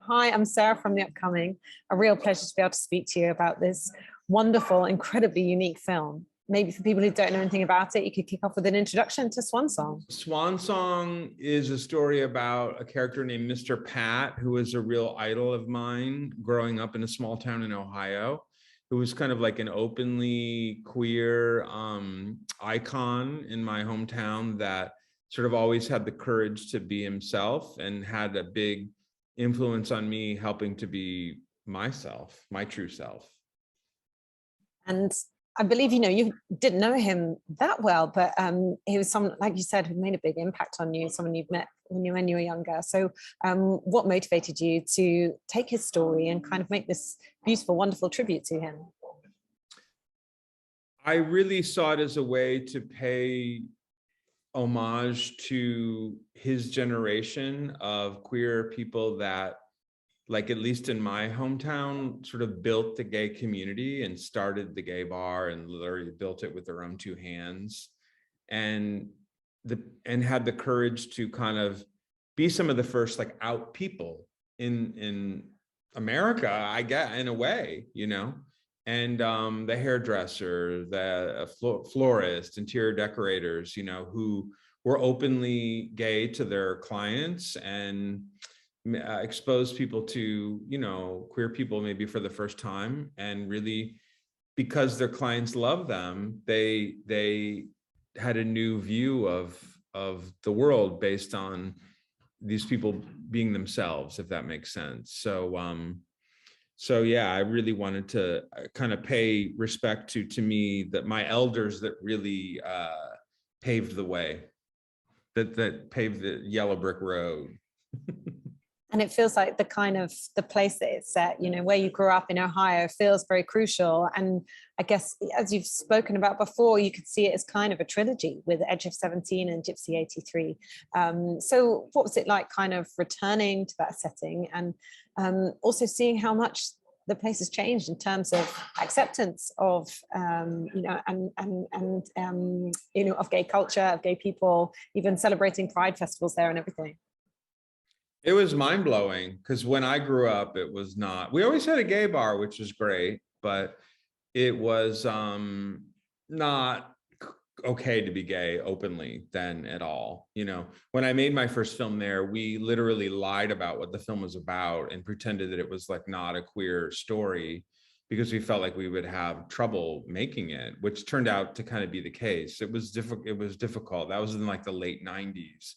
Hi, I'm Sarah from The Upcoming. A real pleasure to be able to speak to you about this wonderful, incredibly unique film. Maybe for people who don't know anything about it, you could kick off with an introduction to Swan Song. Swan Song is a story about a character named Mr. Pat, who was a real idol of mine growing up in a small town in Ohio, who was kind of like an openly queer icon in my hometown that sort of always had the courage to be himself and had a big influence on me, helping to be myself, my true self. And I believe, you didn't know him that well, but he was someone, like you said, who made a big impact on you, someone you've met when you were younger. So what motivated you to take his story and kind of make this beautiful, wonderful tribute to him? I really saw it as a way to pay homage to his generation of queer people that, like, at least in my hometown, sort of built the gay community and started the gay bar and literally built it with their own two hands, and had the courage to kind of be some of the first like out people in America, I guess, in a way, and the hairdresser, the florist, interior decorators, who were openly gay to their clients and expose people to, queer people maybe for the first time. And really, because their clients love them, they had a new view of the world based on these people being themselves, if that makes sense. So yeah, I really wanted to kind of pay respect to me, that my elders that really paved the way, that paved the yellow brick road. And it feels like the place that it's set, where you grew up in Ohio, feels very crucial. And I guess, as you've spoken about before, you could see it as kind of a trilogy with Edge of 17 and Gypsy 83. So what was it like kind of returning to that setting, and also seeing how much the place has changed in terms of acceptance of, of gay culture, of gay people, even celebrating Pride festivals there and everything? It was mind-blowing, because when I grew up, it was not. We always had a gay bar, which was great, but it was not okay to be gay openly then at all. When I made my first film there, we literally lied about what the film was about and pretended that it was like not a queer story, because we felt like we would have trouble making it, which turned out to kind of be the case. It was difficult. That was in like the late 90s.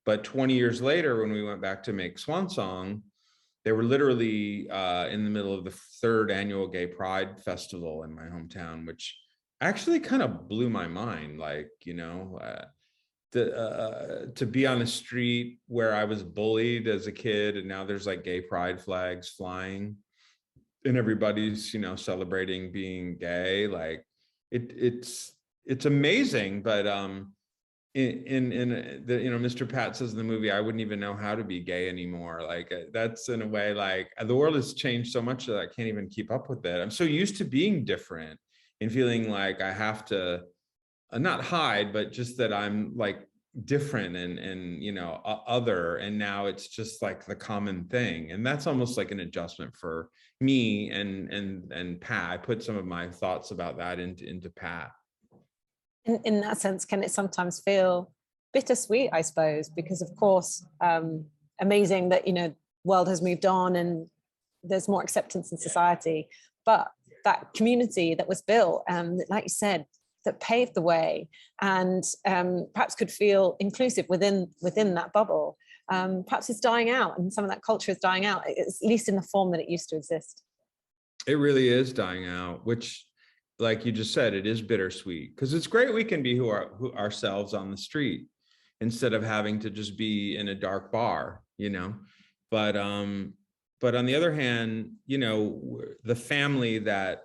But 20 years later, when we went back to make Swan Song, they were literally in the middle of the 3rd annual Gay Pride Festival in my hometown, which actually kind of blew my mind. Like, to be on a street where I was bullied as a kid, and now there's like gay pride flags flying, and everybody's, celebrating being gay. Like, it's amazing. But in the, Mr. Pat says in the movie, I wouldn't even know how to be gay anymore. Like, that's in a way, like, the world has changed so much that I can't even keep up with it. I'm so used to being different and feeling like I have to not hide, but just that I'm like different and other, and now it's just like the common thing. And that's almost like an adjustment for me and Pat. I put some of my thoughts about that into Pat. In that sense, can it sometimes feel bittersweet, I suppose, because of course, amazing that, world has moved on and there's more acceptance in society, but that community that was built, like you said, that paved the way and perhaps could feel inclusive within that bubble, perhaps it's dying out, and some of that culture is dying out, at least in the form that it used to exist. It really is dying out, which, like you just said, it is bittersweet, because it's great we can be who ourselves on the street instead of having to just be in a dark bar, but on the other hand, the family that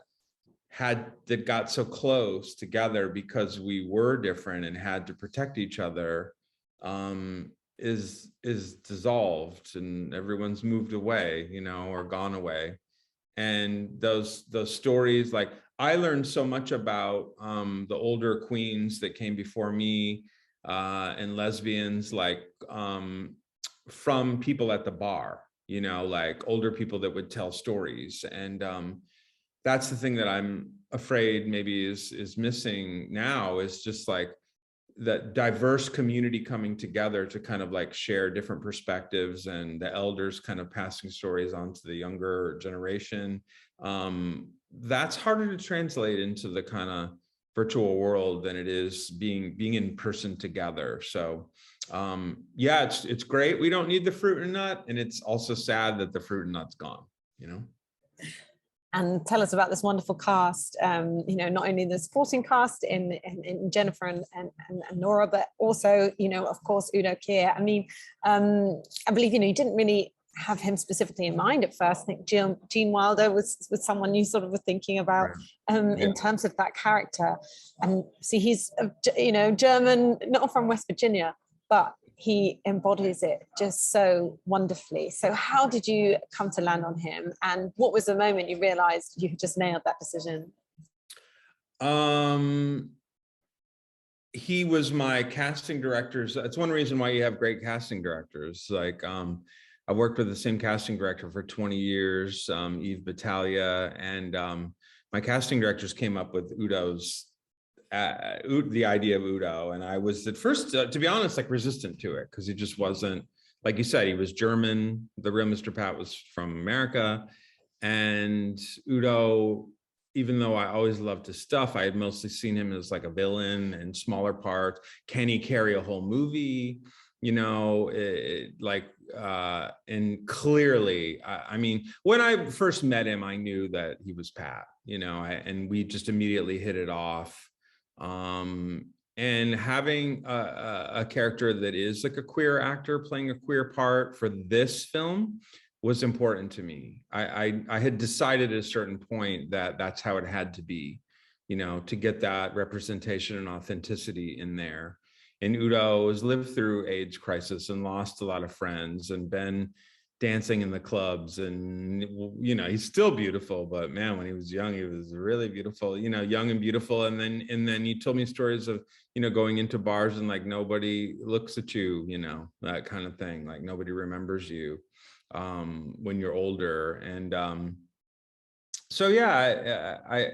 got so close together because we were different and had to protect each other is dissolved, and everyone's moved away, or gone away. And those stories, like, I learned so much about the older queens that came before me and lesbians, like from people at the bar, you know, like older people that would tell stories. And that's the thing that I'm afraid maybe is missing now, is just like that diverse community coming together to kind of like share different perspectives, and the elders kind of passing stories on to the younger generation. That's harder to translate into the kind of virtual world than it is being in person together. So yeah, it's great. We don't need the fruit and nut, and it's also sad that the fruit and nut's gone, you know. And tell us about this wonderful cast, you know, not only the supporting cast in Jennifer and Nora, but also, you know, of course, Udo Kier. I mean, I believe, you know, you didn't really have him specifically in mind at first. I think Gene Wilder was someone you sort of were thinking about in terms of that character. And see, he's, you know, German, not from West Virginia, but he embodies it just so wonderfully. So how did you come to land on him? And what was the moment you realized you had just nailed that decision? He was my casting director. That's one reason why you have great casting directors. Like, I worked with the same casting director for 20 years, Yves Battaglia, and my casting directors came up with the idea of Udo, and I was at first, to be honest, like resistant to it, because he just wasn't, like you said, he was German. The real Mr. Pat was from America, and Udo, even though I always loved his stuff, I had mostly seen him as like a villain in smaller parts. Can he carry a whole movie? You know, and clearly, I mean, when I first met him, I knew that he was Pat, you know, and we just immediately hit it off. And having a character that is like a queer actor playing a queer part for this film was important to me. I had decided at a certain point that that's how it had to be, you know, to get that representation and authenticity in there. And Udo has lived through AIDS crisis and lost a lot of friends and been dancing in the clubs, and, you know, he's still beautiful, but man, when he was young, he was really beautiful, you know, young and beautiful. And then he told me stories of, you know, going into bars and like nobody looks at you, you know, that kind of thing, like nobody remembers you when you're older. And so yeah, I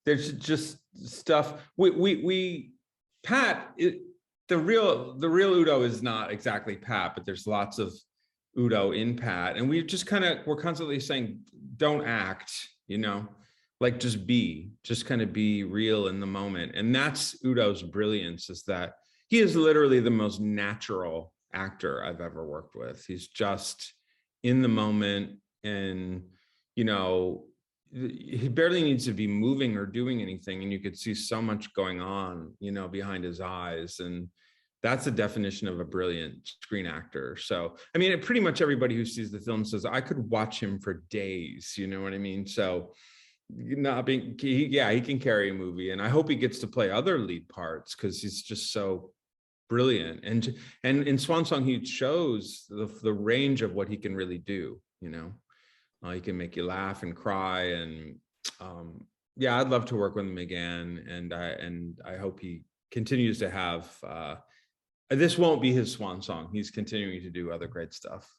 there's just stuff we Pat, the real Udo is not exactly Pat, but there's lots of Udo in Pat, and we're constantly saying, don't act, you know, like just kind of be real in the moment. And that's Udo's brilliance, is that he is literally the most natural actor I've ever worked with. He's just in the moment, and, you know, he barely needs to be moving or doing anything, and you could see so much going on, you know, behind his eyes. And that's the definition of a brilliant screen actor. So, I mean, pretty much everybody who sees the film says, I could watch him for days, you know what I mean? So, he can carry a movie, and I hope he gets to play other lead parts, because he's just so brilliant. And in Swan Song, he shows the range of what he can really do, you know? He can make you laugh and cry, and yeah, I'd love to work with him again, and I hope he continues to have this won't be his swan song. He's continuing to do other great stuff.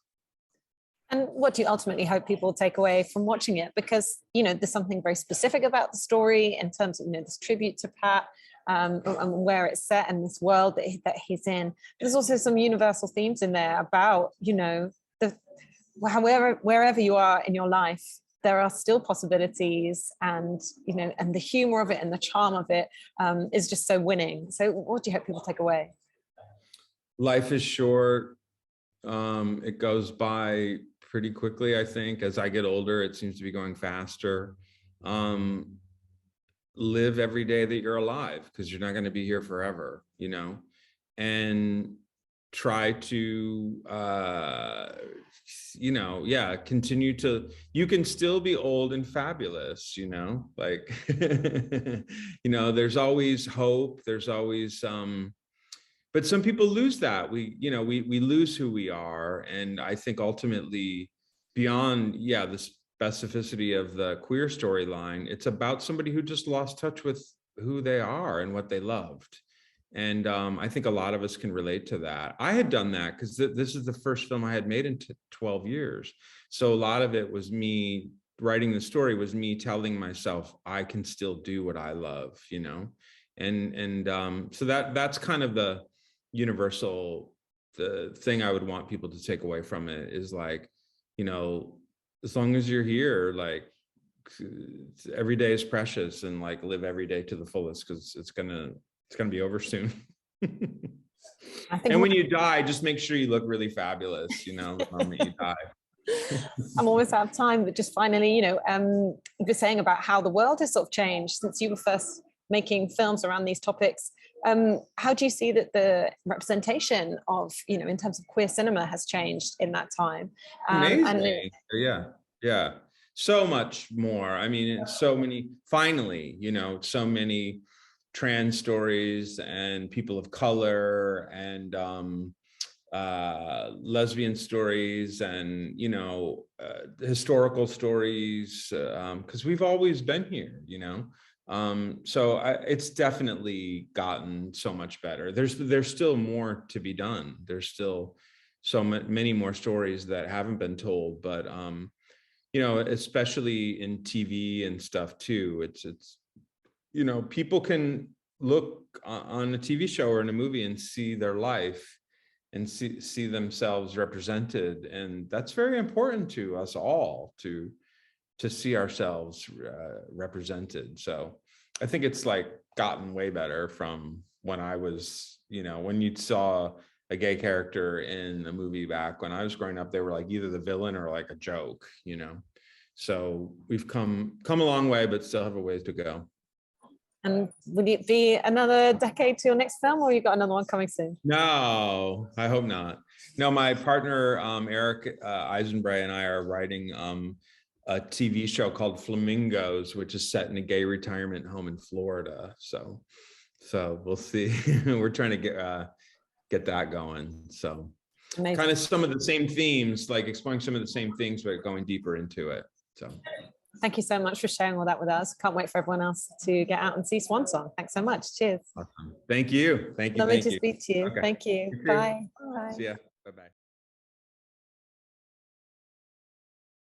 And what do you ultimately hope people take away from watching it? Because, you know, there's something very specific about the story in terms of, you know, this tribute to Pat, and where it's set and this world that he's in. There's also some universal themes in there about, you know, wherever you are in your life, there are still possibilities, and, you know, and the humor of it and the charm of it is just so winning. So what do you hope people take away? Life is short. It goes by pretty quickly. I think as I get older, it seems to be going faster. Live every day that you're alive, because you're not going to be here forever, you know, and try to you know, yeah, continue to, you can still be old and fabulous, you know, like you know, there's always hope, there's always but some people lose that. We lose who we are. And I think ultimately, beyond, yeah, the specificity of the queer storyline, it's about somebody who just lost touch with who they are and what they loved. And I think a lot of us can relate to that. I had done that because this is the first film I had made in 12 years. So a lot of it was me writing the story, was me telling myself I can still do what I love, you know? And so that's kind of the universal, the thing I would want people to take away from it is like, you know, as long as you're here, like every day is precious, and like live every day to the fullest, because it's gonna be over soon. I think And when you die, just make sure you look really fabulous, you know, the moment you die. I'm almost out of time, but just finally, you know, you were saying about how the world has sort of changed since you were first making films around these topics. How do you see that the representation of, you know, in terms of queer cinema has changed in that time? Amazing. Yeah. So much more. I mean, so many, finally, you know, so many trans stories and people of color and lesbian stories and, you know, historical stories, because we've always been here, you know. So it's definitely gotten so much better. There's still more to be done. There's still so many more stories that haven't been told, but you know, especially in TV and stuff too, it's you know, people can look on a TV show or in a movie and see their life and see themselves represented, and that's very important to us all to see ourselves represented. So I think it's like gotten way better from when I was, you know, when you saw a gay character in a movie back when I was growing up, they were like either the villain or like a joke, you know. So we've come a long way, but still have a ways to go. And would it be another decade to your next film, or you got another one coming soon? No, I hope not. No, my partner, Eric Eisenbray, and I are writing a TV show called Flamingos, which is set in a gay retirement home in Florida. So we'll see. We're trying to get that going. So Amazing. kind of some of the same themes, like exploring some of the same things, but going deeper into it. So thank you so much for sharing all that with us. Can't wait for everyone else to get out and see Swan Song. Thanks so much. Cheers. awesome. Thank you. Lovely to speak to you. Okay. Thank you. You too. Bye. Bye. See ya. Bye-bye.